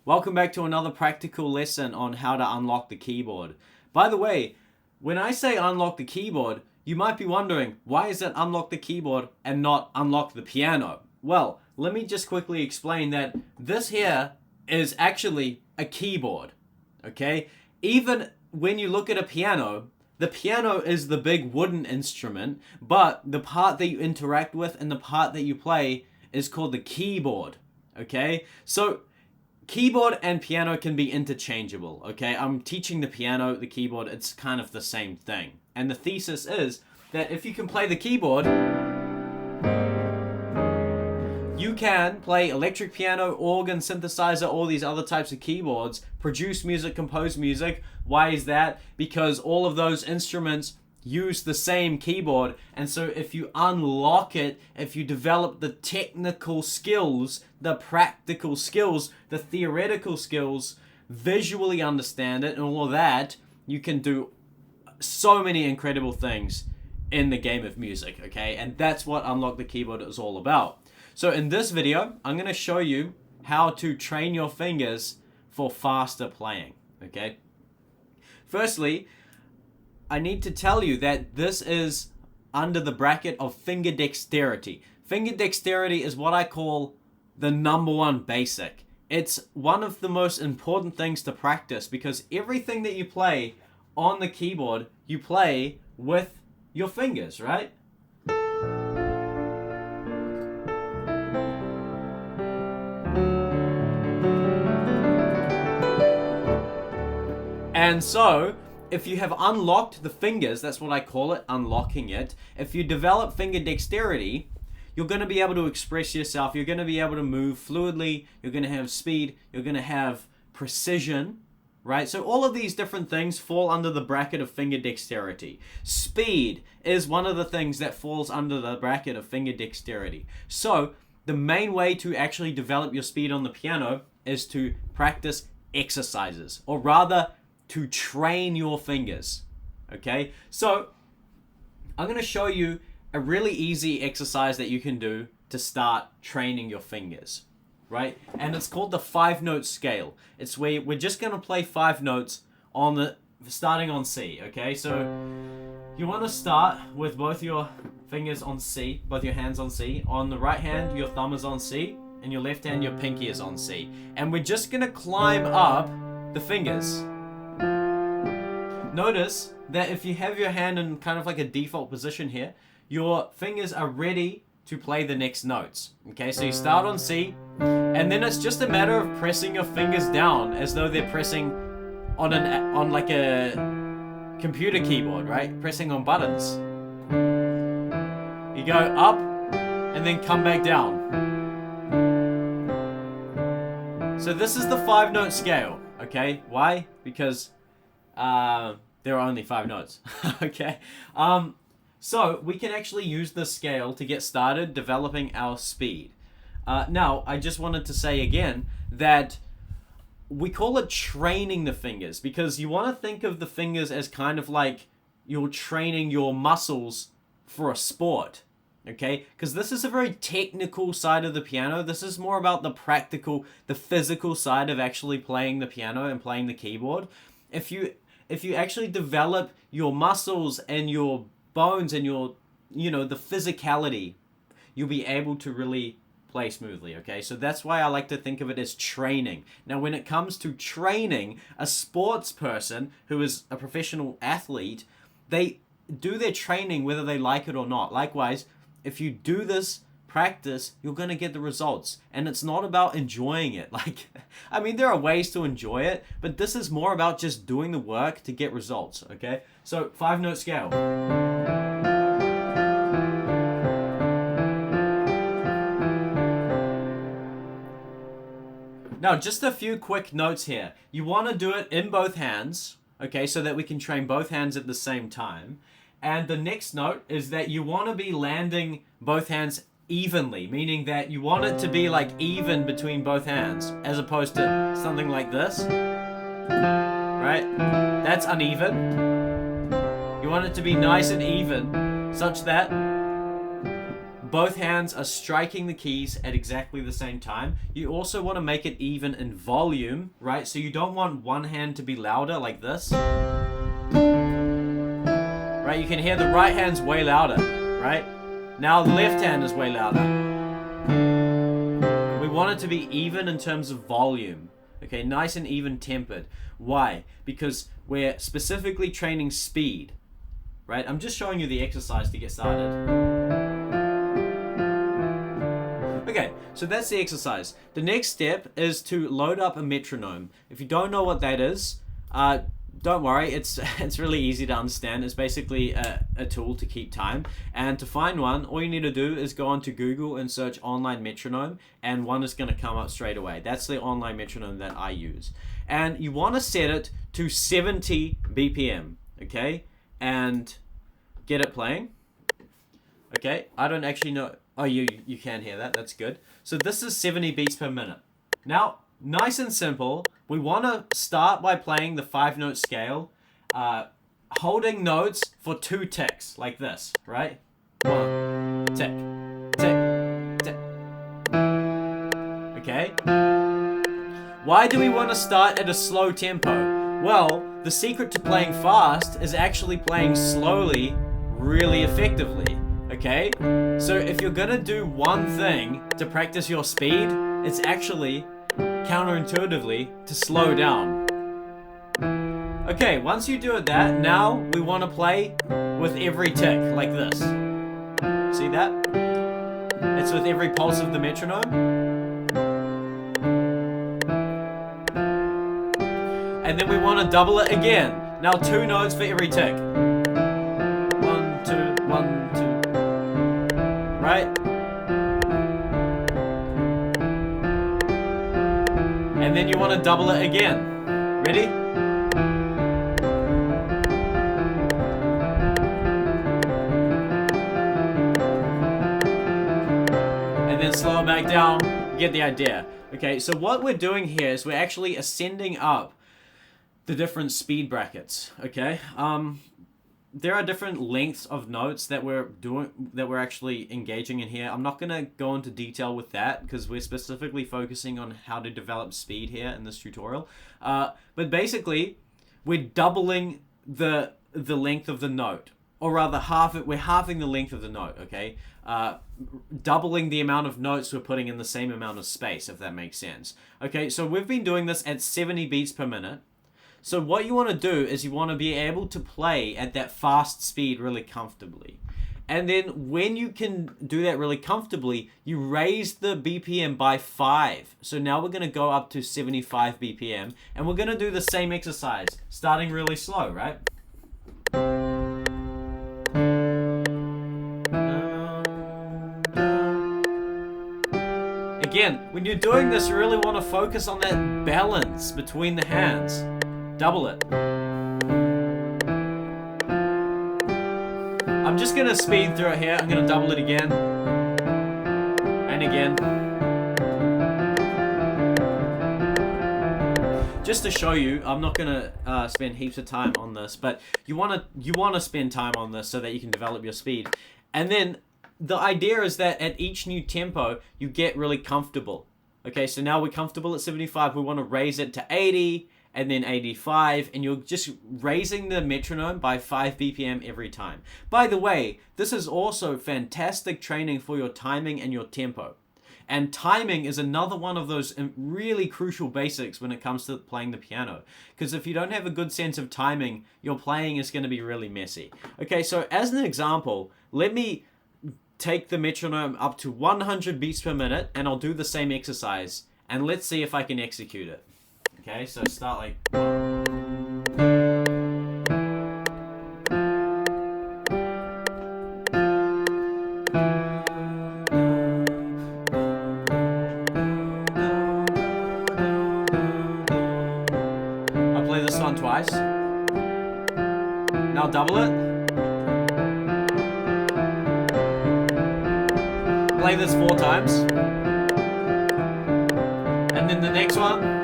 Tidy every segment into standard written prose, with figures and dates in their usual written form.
Welcome back to another practical lesson on how to unlock the keyboard. By the way, when I say unlock the keyboard, you might be wondering, why is it unlock the keyboard and not unlock the piano? Well, let me just quickly explain that this here is actually a keyboard, okay? Even when you look at a piano, the piano is the big wooden instrument, but the part that you interact with and the part that you play is called the keyboard, okay? So keyboard and piano can be interchangeable, okay? I'm teaching the piano, the keyboard, it's kind of the same thing. And the thesis is that if you can play the keyboard, you can play electric piano, organ, synthesizer, all these other types of keyboards, produce music, compose music. Why is that? Because all of those instruments use the same keyboard, and so if you unlock it, if you develop the technical skills, the practical skills, the theoretical skills, visually understand it and all of that, you can do so many incredible things in the game of music, okay? And that's what Unlock the Keyboard is all about. So in this video, I'm going to show you how to train your fingers for faster playing, okay? Firstly, I need to tell you that this is under the bracket of finger dexterity. Finger dexterity is what I call the #1 basic. It's one of the most important things to practice because everything that you play on the keyboard, you play with your fingers, right? And so, if you have unlocked the fingers, that's what I call it, unlocking it. If you develop finger dexterity, you're going to be able to express yourself. You're going to be able to move fluidly. You're going to have speed. You're going to have precision, right? So all of these different things fall under the bracket of finger dexterity. Speed is one of the things that falls under the bracket of finger dexterity. So the main way to actually develop your speed on the piano is to practice exercises, or rather, to train your fingers, okay? So I'm going to show you a really easy exercise that you can do to start training your fingers, right? And it's called the 5-note scale. It's where we're just going to play 5 notes on starting on C, okay? So you want to start with both your fingers on C, both your hands on C. On the right hand, your thumb is on C, and your left hand, your pinky is on C. And we're just going to climb up the fingers. Notice that if you have your hand in kind of like a default position here, your fingers are ready to play the next notes. Okay, so you start on C, and then it's just a matter of pressing your fingers down as though they're pressing on like a computer keyboard, right? Pressing on buttons. You go up, and then come back down. So this is the 5-note scale, okay? Why? Because there are only 5 notes, okay? So we can actually use this scale to get started developing our speed. Now, I just wanted to say again that we call it training the fingers because you want to think of the fingers as kind of like you're training your muscles for a sport, okay? Because this is a very technical side of the piano. This is more about the practical, the physical side of actually playing the piano and playing the keyboard. If you actually develop your muscles and your bones and your, the physicality, you'll be able to really play smoothly, okay? So that's why I like to think of it as training. Now, when it comes to training, a sports person who is a professional athlete, they do their training whether they like it or not. Likewise, if you do this practice, you're going to get the results. And it's not about enjoying it. I mean, there are ways to enjoy it, but this is more about just doing the work to get results, okay? So, 5-note scale. Now, just a few quick notes here. You want to do it in both hands, okay, so that we can train both hands at the same time. And the next note is that you want to be landing both hands evenly, meaning that you want it to be like even between both hands, as opposed to something like this, right? That's uneven. You want it to be nice and even, such that both hands are striking the keys at exactly the same time. You also want to make it even in volume, right? So you don't want one hand to be louder like this. Right, you can hear the right hand's way louder, right? Now the left hand is way louder. We want it to be even in terms of volume. Okay, nice and even tempered. Why? Because we're specifically training speed, right? I'm just showing you the exercise to get started. Okay, so that's the exercise. The next step is to load up a metronome. If you don't know what that is, don't worry, it's really easy to understand. It's basically a tool to keep time. And to find one, all you need to do is go onto Google and search online metronome, and one is going to come up straight away. That's the online metronome that I use. And you want to set it to 70 BPM, okay? And get it playing. Okay, I don't actually know. Oh, you can hear that. That's good. So this is 70 beats per minute. Now, nice and simple. We want to start by playing the 5-note scale, holding notes for 2 ticks, like this, right? 1 tick, tick, tick. Okay? Why do we want to start at a slow tempo? Well, the secret to playing fast is actually playing slowly really effectively, okay? So if you're gonna do one thing to practice your speed, it's actually counterintuitively to slow down. Okay, once you do that, now we want to play with every tick, like this. See that? It's with every pulse of the metronome. And then we want to double it again. Now 2 notes for every tick. 1, 2, 1, 2. Right? And then you want to double it again. Ready? And then slow it back down. You get the idea. Okay, so what we're doing here is we're actually ascending up the different speed brackets. Okay? There are different lengths of notes that we're actually engaging in here. I'm not going to go into detail with that because we're specifically focusing on how to develop speed here in this tutorial. But basically, we're doubling the length of the note, or rather we're halving the length of the note, okay? Doubling the amount of notes we're putting in the same amount of space, if that makes sense. Okay, so we've been doing this at 70 beats per minute. So what you want to do is you want to be able to play at that fast speed really comfortably. And then when you can do that really comfortably, you raise the BPM by 5. So now we're going to go up to 75 BPM. And we're going to do the same exercise, starting really slow, right? Again, when you're doing this, you really want to focus on that balance between the hands. Double it. I'm just going to speed through it here. I'm going to double it again. And again. Just to show you, I'm not going to spend heaps of time on this, but you want to spend time on this so that you can develop your speed. And then the idea is that at each new tempo, you get really comfortable. Okay, so now we're comfortable at 75. We want to raise it to 80. And then 85, and you're just raising the metronome by 5 BPM every time. By the way, this is also fantastic training for your timing and your tempo. And timing is another one of those really crucial basics when it comes to playing the piano. Because if you don't have a good sense of timing, your playing is going to be really messy. Okay, so as an example, let me take the metronome up to 100 beats per minute, and I'll do the same exercise. And let's see if I can execute it. Okay, so start like... I'll play this one twice. Now double it. Play this 4 times. And then the next one.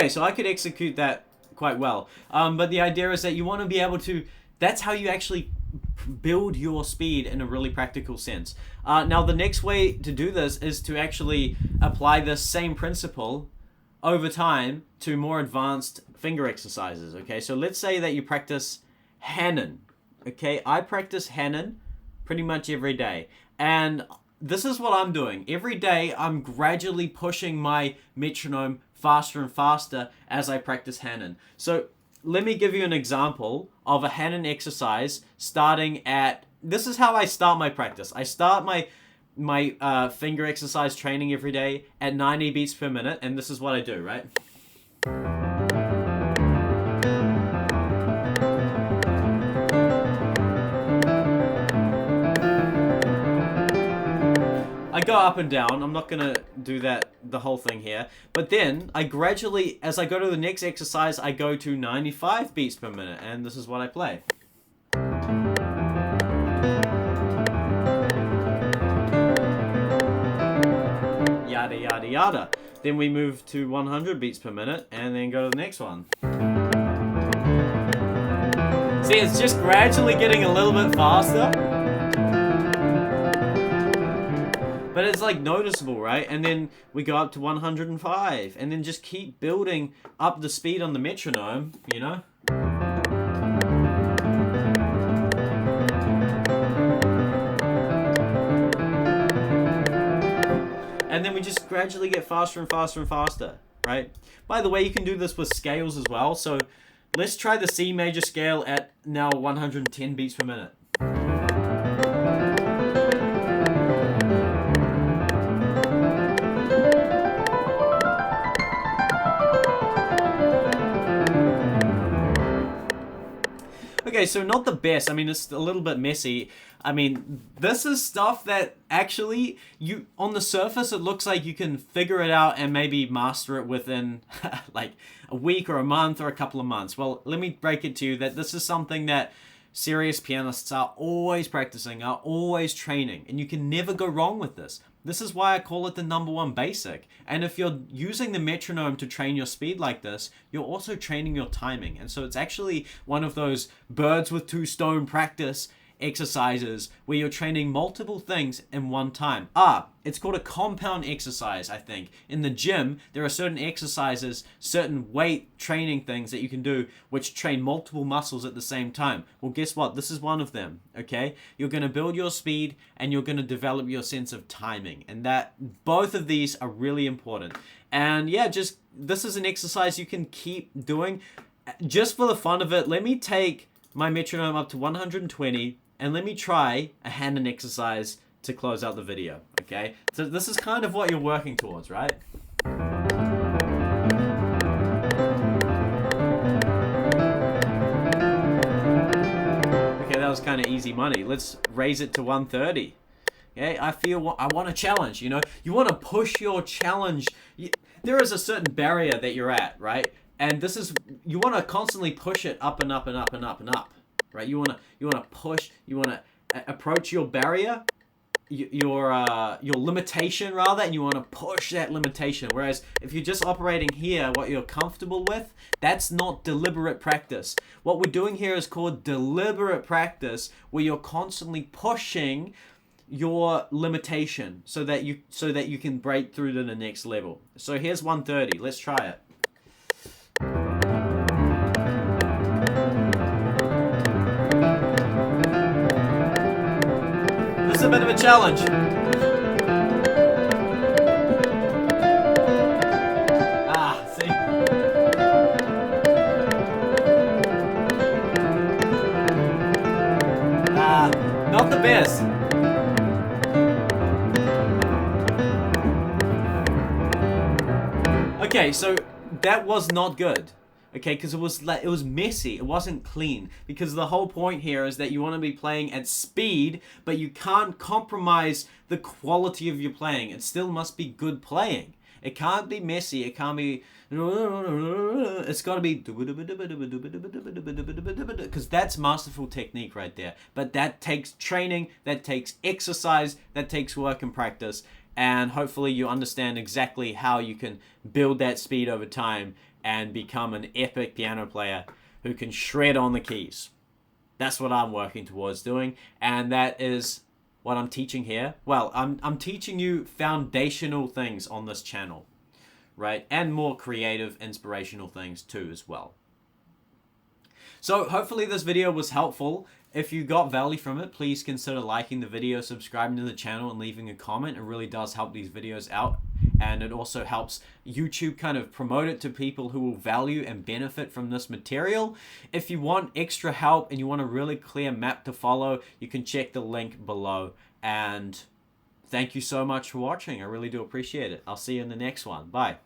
Okay, so I could execute that quite well. But the idea is that you want to be able to, that's how you actually build your speed in a really practical sense. Now, the next way to do this is to actually apply this same principle over time to more advanced finger exercises, okay? So let's say that you practice Hanan, okay? I practice Hanan pretty much every day. And this is what I'm doing. Every day, I'm gradually pushing my metronome faster and faster as I practice Hanan. So let me give you an example of a Hanan exercise starting at... This is how I start my practice. I start my finger exercise training every day at 90 beats per minute, and this is what I do, right? I go up and down. I'm not gonna do that, the whole thing here. But then I gradually, as I go to the next exercise, I go to 95 beats per minute, and this is what I play. Yada, yada, yada. Then we move to 100 beats per minute, and then go to the next one. See, it's just gradually getting a little bit faster. But it's like noticeable, right? And then we go up to 105, and then just keep building up the speed on the metronome, you know? And then we just gradually get faster and faster and faster, right? By the way, you can do this with scales as well. So let's try the C major scale at now 110 beats per minute. Okay, so not the best. I mean, it's a little bit messy. I mean, this is stuff that actually, on the surface, it looks like you can figure it out and maybe master it within like a week or a month or a couple of months. Well, let me break it to you that this is something that serious pianists are always practicing, are always training, and you can never go wrong with this. This is why I call it the #1 basic. And if you're using the metronome to train your speed like this, you're also training your timing. And so it's actually one of those birds with two stone practice exercises where you're training multiple things in one time. It's called a compound exercise, I think. In the gym, there are certain exercises, certain weight training things that you can do which train multiple muscles at the same time. Well, guess what? This is one of them, okay? You're going to build your speed and you're going to develop your sense of timing. And that both of these are really important. And yeah, just this is an exercise you can keep doing. Just for the fun of it, let me take my metronome up to 120 and let me try a Hanan exercise to close out the video, okay? So this is kind of what you're working towards, right? Okay, that was kind of easy money. Let's raise it to 130. Okay, I want a challenge, you know? You want to push your challenge. There is a certain barrier that you're at, right? And this is, you want to constantly push it up and up and up and up and up, right? You want to push, you want to approach your barrier, your limitation rather, and you want to push that limitation. Whereas if you're just operating here, what you're comfortable with, that's not deliberate practice. What we're doing here is called deliberate practice, where you're constantly pushing your limitation so that you can break through to the next level. So here's 130. Let's try it. This is a bit of a challenge. See? Not the best. Okay, so that was not good. Okay, because it was messy. It wasn't clean. Because the whole point here is that you want to be playing at speed, but you can't compromise the quality of your playing. It still must be good playing. It can't be messy. It can't be... It's got to be... Because that's masterful technique right there. But that takes training, that takes exercise, that takes work and practice. And hopefully you understand exactly how you can build that speed over time and become an epic piano player who can shred on the keys. That's what I'm working towards doing, and that is what I'm teaching here. Well, I'm teaching you foundational things on this channel, right? And more creative, inspirational things too as well. So hopefully this video was helpful. If you got value from it, please consider liking the video, subscribing to the channel, and leaving a comment. It really does help these videos out. And it also helps YouTube kind of promote it to people who will value and benefit from this material. If you want extra help and you want a really clear map to follow, you can check the link below. And thank you so much for watching. I really do appreciate it. I'll see you in the next one. Bye.